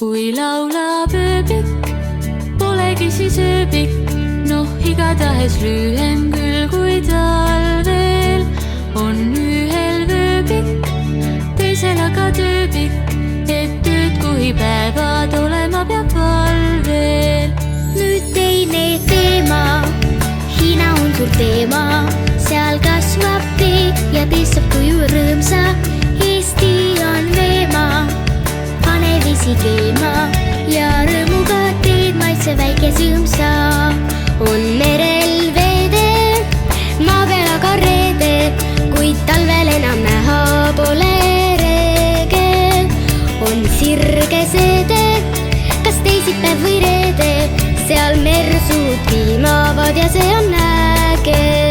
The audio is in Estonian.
kui laulab ööbik, polegi siis ööbik, noh igatahes lühem küll kui talvel. On ühel ööbik, teisel aga tööbik, et tööd kui päevad olema peab valvel. Nüüd teine teema, Hiina on suur teema, seal kasvab tee ja teest saab tuju rõõmsa. Eesti on veemaa, pane vesi keema ja rõõmuga teed maitse väike sõõmsa. On merel veede, maa peal aga reede, kuid talvel enam näha pole reege. On sirge seede, kas teisipäev või reede, seal mersuud viimavad ja see on äge.